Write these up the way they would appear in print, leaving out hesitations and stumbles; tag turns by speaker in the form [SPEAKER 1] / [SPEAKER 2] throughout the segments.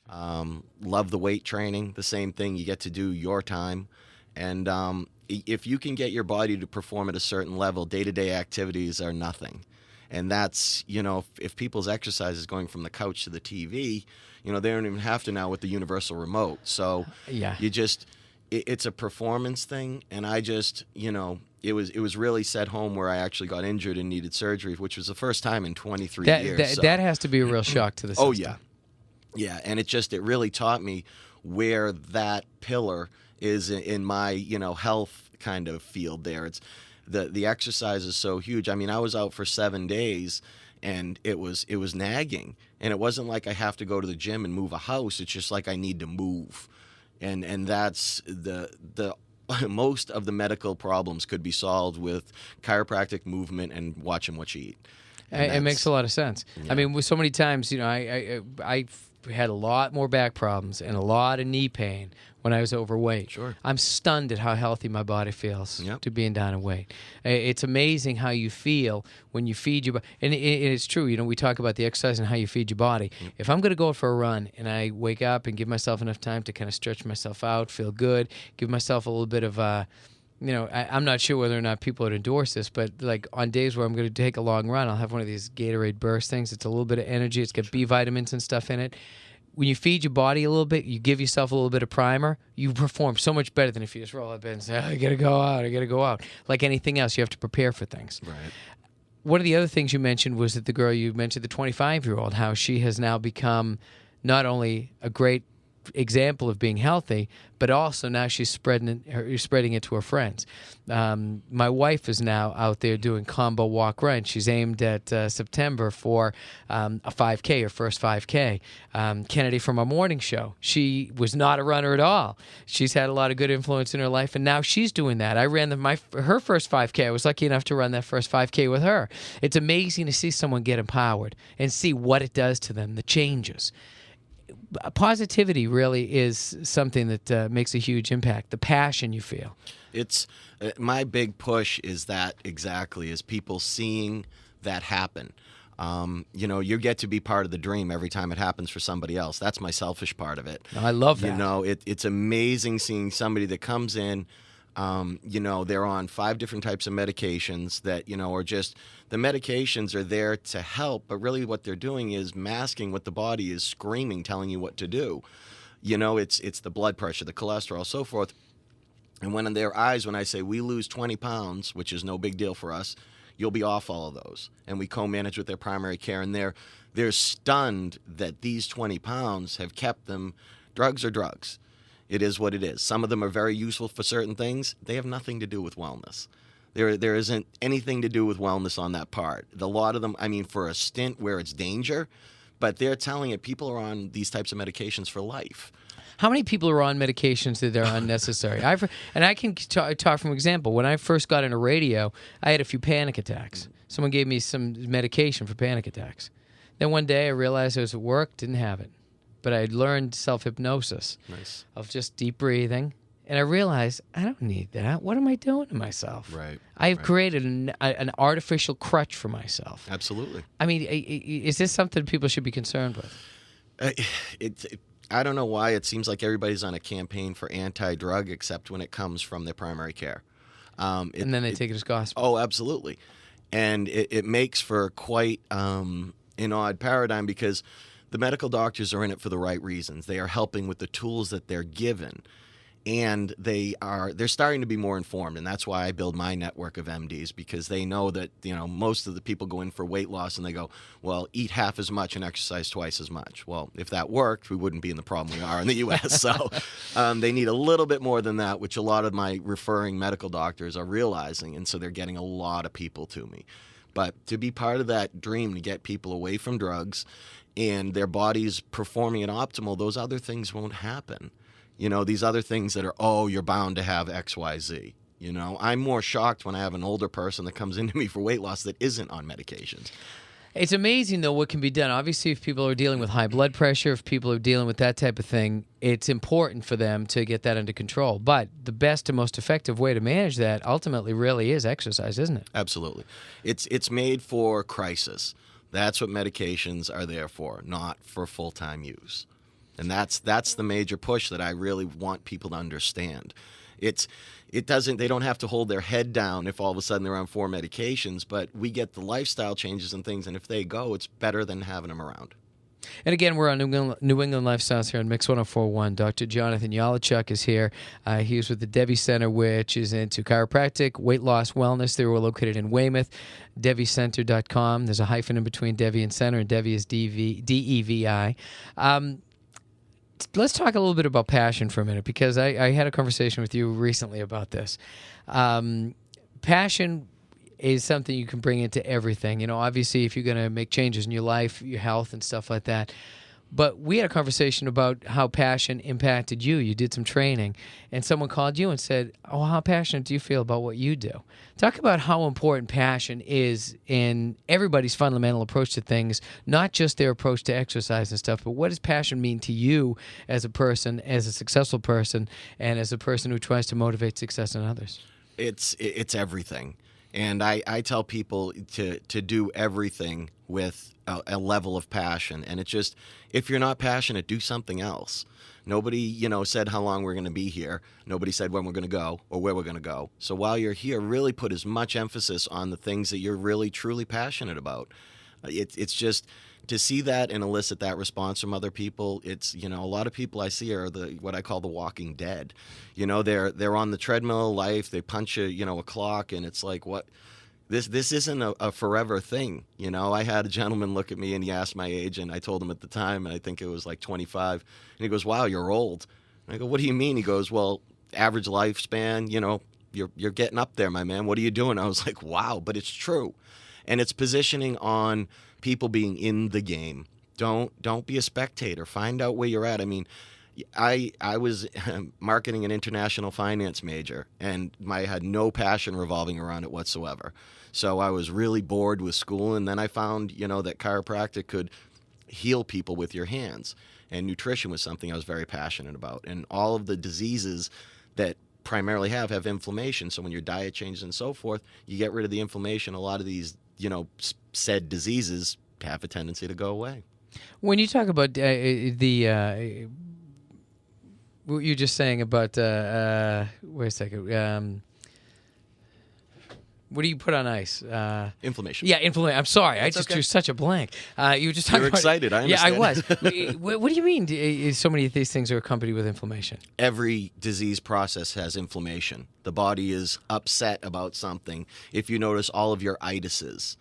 [SPEAKER 1] Love the weight training. The same thing. You get to do your time. And if you can get your body to perform at a certain level, day-to-day activities are nothing. And that's, if people's exercise is going from the couch to the TV, they don't even have to now with the universal remote. So
[SPEAKER 2] Yeah.
[SPEAKER 1] it's a performance thing. And I just, it was really set home where I actually got injured and needed surgery, which was the first time in 23 years.
[SPEAKER 2] That has to be a real shock to the system.
[SPEAKER 1] Oh, yeah. Yeah, and it really taught me where that pillar is in my, health kind of field there. It's the exercise is so huge. I mean, I was out for 7 days and it was nagging. And it wasn't like I have to go to the gym and move a house. It's just like I need to move. And that's the most of the medical problems could be solved with chiropractic movement and watching what you eat.
[SPEAKER 2] It makes a lot of sense.
[SPEAKER 1] Yeah.
[SPEAKER 2] I mean, so many times, I had a lot more back problems and a lot of knee pain when I was overweight.
[SPEAKER 1] Sure.
[SPEAKER 2] I'm stunned at how healthy my body feels
[SPEAKER 1] Yep.
[SPEAKER 2] to being down in weight. It's amazing how you feel when you feed your body. And it's true, we talk about the exercise and how you feed your body.
[SPEAKER 1] Yep.
[SPEAKER 2] If I'm going to go for a run and I wake up and give myself enough time to kind of stretch myself out, feel good, give myself a little bit of I'm not sure whether or not people would endorse this, but like on days where I'm going to take a long run, I'll have one of these Gatorade burst things. It's a little bit of energy. It's got B vitamins and stuff in it. When you feed your body a little bit, you give yourself a little bit of primer, you perform so much better than if you just roll up and say, I got to go out. Like anything else, you have to prepare for things.
[SPEAKER 1] Right.
[SPEAKER 2] One of the other things you mentioned was that the girl you mentioned, the 25-year-old, how she has now become not only a great example of being healthy, but also now she's spreading it to her friends. My wife is now out there doing combo walk run. She's aimed at September for a 5K, her first 5K. Kennedy from our morning show, she was not a runner at all. She's had a lot of good influence in her life, and now she's doing that. I ran her first 5K. I was lucky enough to run that first 5K with her. It's amazing to see someone get empowered and see what it does to them, the changes. Positivity really is something that makes a huge impact. The passion you feel.
[SPEAKER 1] It's my big push is that exactly, is people seeing that happen. You get to be part of the dream every time it happens for somebody else. That's my selfish part of it.
[SPEAKER 2] I love that.
[SPEAKER 1] It's amazing seeing somebody that comes in. They're on 5 different types of medications that, are just, the medications are there to help, but really what they're doing is masking what the body is screaming, telling you what to do. It's the blood pressure, the cholesterol, so forth. And when in their eyes, when I say we lose 20 pounds, which is no big deal for us, you'll be off all of those. And we co-manage with their primary care, and they're stunned that these 20 pounds have kept them. Drugs are drugs. It is what it is. Some of them are very useful for certain things. They have nothing to do with wellness. There isn't anything to do with wellness on that part. A lot of them, for a stint where it's danger, but they're telling it people are on these types of medications for life.
[SPEAKER 2] How many people are on medications that are unnecessary? And I can talk from example. When I first got into radio, I had a few panic attacks. Someone gave me some medication for panic attacks. Then one day I realized I was at work, didn't have it. But I had learned self-hypnosis.
[SPEAKER 1] Nice.
[SPEAKER 2] Of just deep breathing. And I realized, I don't need that. What am I doing to myself?
[SPEAKER 1] Right.
[SPEAKER 2] I've created an artificial crutch for myself.
[SPEAKER 1] Absolutely.
[SPEAKER 2] Is this something people should be concerned with?
[SPEAKER 1] I don't know why. It seems like everybody's on a campaign for anti-drug, except when it comes from their primary care.
[SPEAKER 2] And then they take it as gospel.
[SPEAKER 1] Oh, absolutely. And it makes for quite an odd paradigm because the medical doctors are in it for the right reasons. They are helping with the tools that they're given. And they're starting to be more informed, and that's why I build my network of MDs, because they know that most of the people go in for weight loss and they go, well, eat half as much and exercise twice as much. Well, if that worked, we wouldn't be in the problem we are in the U.S. So they need a little bit more than that, which a lot of my referring medical doctors are realizing, and so they're getting a lot of people to me. But to be part of that dream to get people away from drugs and their bodies performing at optimal, those other things won't happen. These other things that are, you're bound to have X, Y, Z. I'm more shocked when I have an older person that comes into me for weight loss that isn't on medications.
[SPEAKER 2] It's amazing, though, what can be done. Obviously, if people are dealing with high blood pressure, if people are dealing with that type of thing, it's important for them to get that under control. But the best and most effective way to manage that ultimately really is exercise, isn't it?
[SPEAKER 1] Absolutely. It's made for crisis. That's what medications are there for, not for full-time use. And that's the major push that I really want people to understand. They don't have to hold their head down if all of a sudden they're on 4 medications, but we get the lifestyle changes and things, and if they go, it's better than having them around.
[SPEAKER 2] And again, we're on New England Lifestyles here on Mix 104.1. Dr. Jonathan Yalowchuk is here. He's with the DeviCenter, which is into chiropractic, weight loss, wellness. They were located in Weymouth. DeviCenter.com. There's a hyphen in between Devi and Center, and Devi is D-E-V-I. Let's talk a little bit about passion for a minute, because I had a conversation with you recently about this. Passion is something you can bring into everything. You know, obviously, if you're going to make changes in your life, your health, and stuff like that. But we had a conversation about how passion impacted you. You did some training, and someone called you and said, "Oh, how passionate do you feel about what you do?" Talk about how important passion is in everybody's fundamental approach to things, not just their approach to exercise and stuff, but what does passion mean to you as a person, as a successful person, and as a person who tries to motivate success in others?
[SPEAKER 1] It's everything. And I tell people to do everything with a level of passion. And it's just, if you're not passionate, do something else. Nobody, said how long we're going to be here. Nobody said when we're going to go or where we're going to go. So while you're here, really put as much emphasis on the things that you're really, truly passionate about. It's just, to see that and elicit that response from other people, it's, a lot of people I see are what I call the walking dead. They're on the treadmill of life, they punch a clock, and it's like, what? This isn't a forever thing. I had a gentleman look at me and he asked my age, and I told him at the time, and I think it was like 25, and he goes, "Wow, you're old." And I go, "What do you mean?" He goes, "Well, average lifespan, you're getting up there, my man. What are you doing?" I was like, wow, but it's true. And it's positioning on people being in the game. Don't be a spectator. Find out where you're at. I mean, I was marketing and international finance major, and I had no passion revolving around it whatsoever. So I was really bored with school, and then I found, that chiropractic could heal people with your hands. And nutrition was something I was very passionate about. And all of the diseases that primarily have inflammation. So when your diet changes and so forth, you get rid of the inflammation. A lot of these, said diseases have a tendency to go away. When
[SPEAKER 2] you talk about what you're just saying about, wait a second, what do you put on ice?
[SPEAKER 1] Inflammation.
[SPEAKER 2] Yeah, inflammation. I'm sorry, I just drew such a blank. You were just talking about,
[SPEAKER 1] excited. I understand.
[SPEAKER 2] Yeah, I was. What do you mean? So many of these things are accompanied with inflammation.
[SPEAKER 1] Every disease process has inflammation. The body is upset about something. If you notice all of your itises,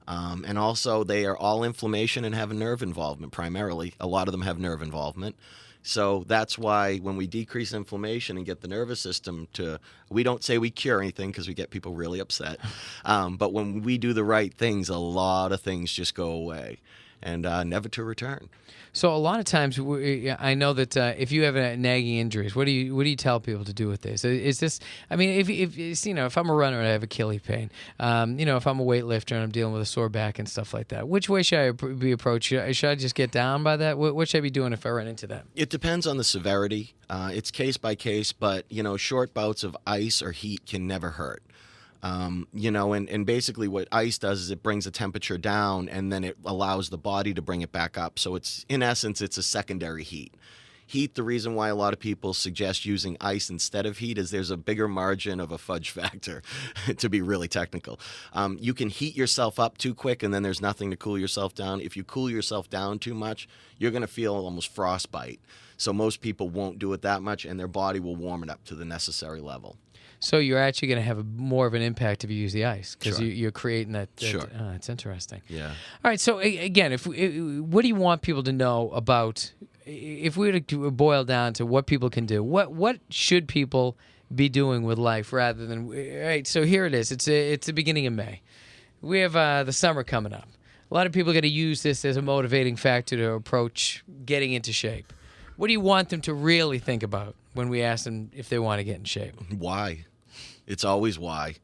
[SPEAKER 1] and also they are all inflammation and have a nerve involvement primarily. A lot of them have nerve involvement. So that's why when we decrease inflammation and get the nervous system we don't say we cure anything because we get people really upset. But when we do the right things, a lot of things just go away and never to return.
[SPEAKER 2] So a lot of times, I know that if you have nagging injuries, what do you tell people to do with this? Is this? I mean, if I'm a runner and I have Achilles pain, if I'm a weightlifter and I'm dealing with a sore back and stuff like that, which way should I be approached? Should I just get down by that? What should I be doing if I run into that?
[SPEAKER 1] It depends on the severity. It's case by case, but short bouts of ice or heat can never hurt. And basically what ice does is it brings the temperature down and then it allows the body to bring it back up. So in essence, it's a secondary heat. Heat, the reason why a lot of people suggest using ice instead of heat is there's a bigger margin of a fudge factor, to be really technical. You can heat yourself up too quick and then there's nothing to cool yourself down. If you cool yourself down too much, you're going to feel almost frostbite. So most people won't do it that much and their body will warm it up to the necessary level.
[SPEAKER 2] So you're actually going to have more of an impact if you use the ice because
[SPEAKER 1] sure.
[SPEAKER 2] you're creating that.
[SPEAKER 1] Sure.
[SPEAKER 2] It's interesting.
[SPEAKER 1] Yeah.
[SPEAKER 2] All right. So again, what do you want people to know about? If we were to boil down to what people can do, what should people be doing with life rather than? All right. So here it is. It's the beginning of May. We have the summer coming up. A lot of people are going to use this as a motivating factor to approach getting into shape. What do you want them to really think about when we ask them if they want to get in shape?
[SPEAKER 1] Why? It's always why.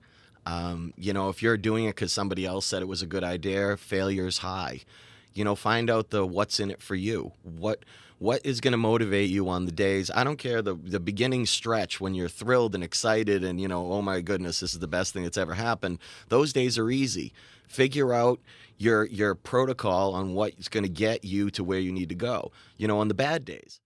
[SPEAKER 1] If you're doing it because somebody else said it was a good idea, failure's high. Find out what's in it for you. What What is going to motivate you on the days? I don't care the beginning stretch when you're thrilled and excited and, oh my goodness, this is the best thing that's ever happened. Those days are easy. Figure out your protocol on what's going to get you to where you need to go, on the bad days.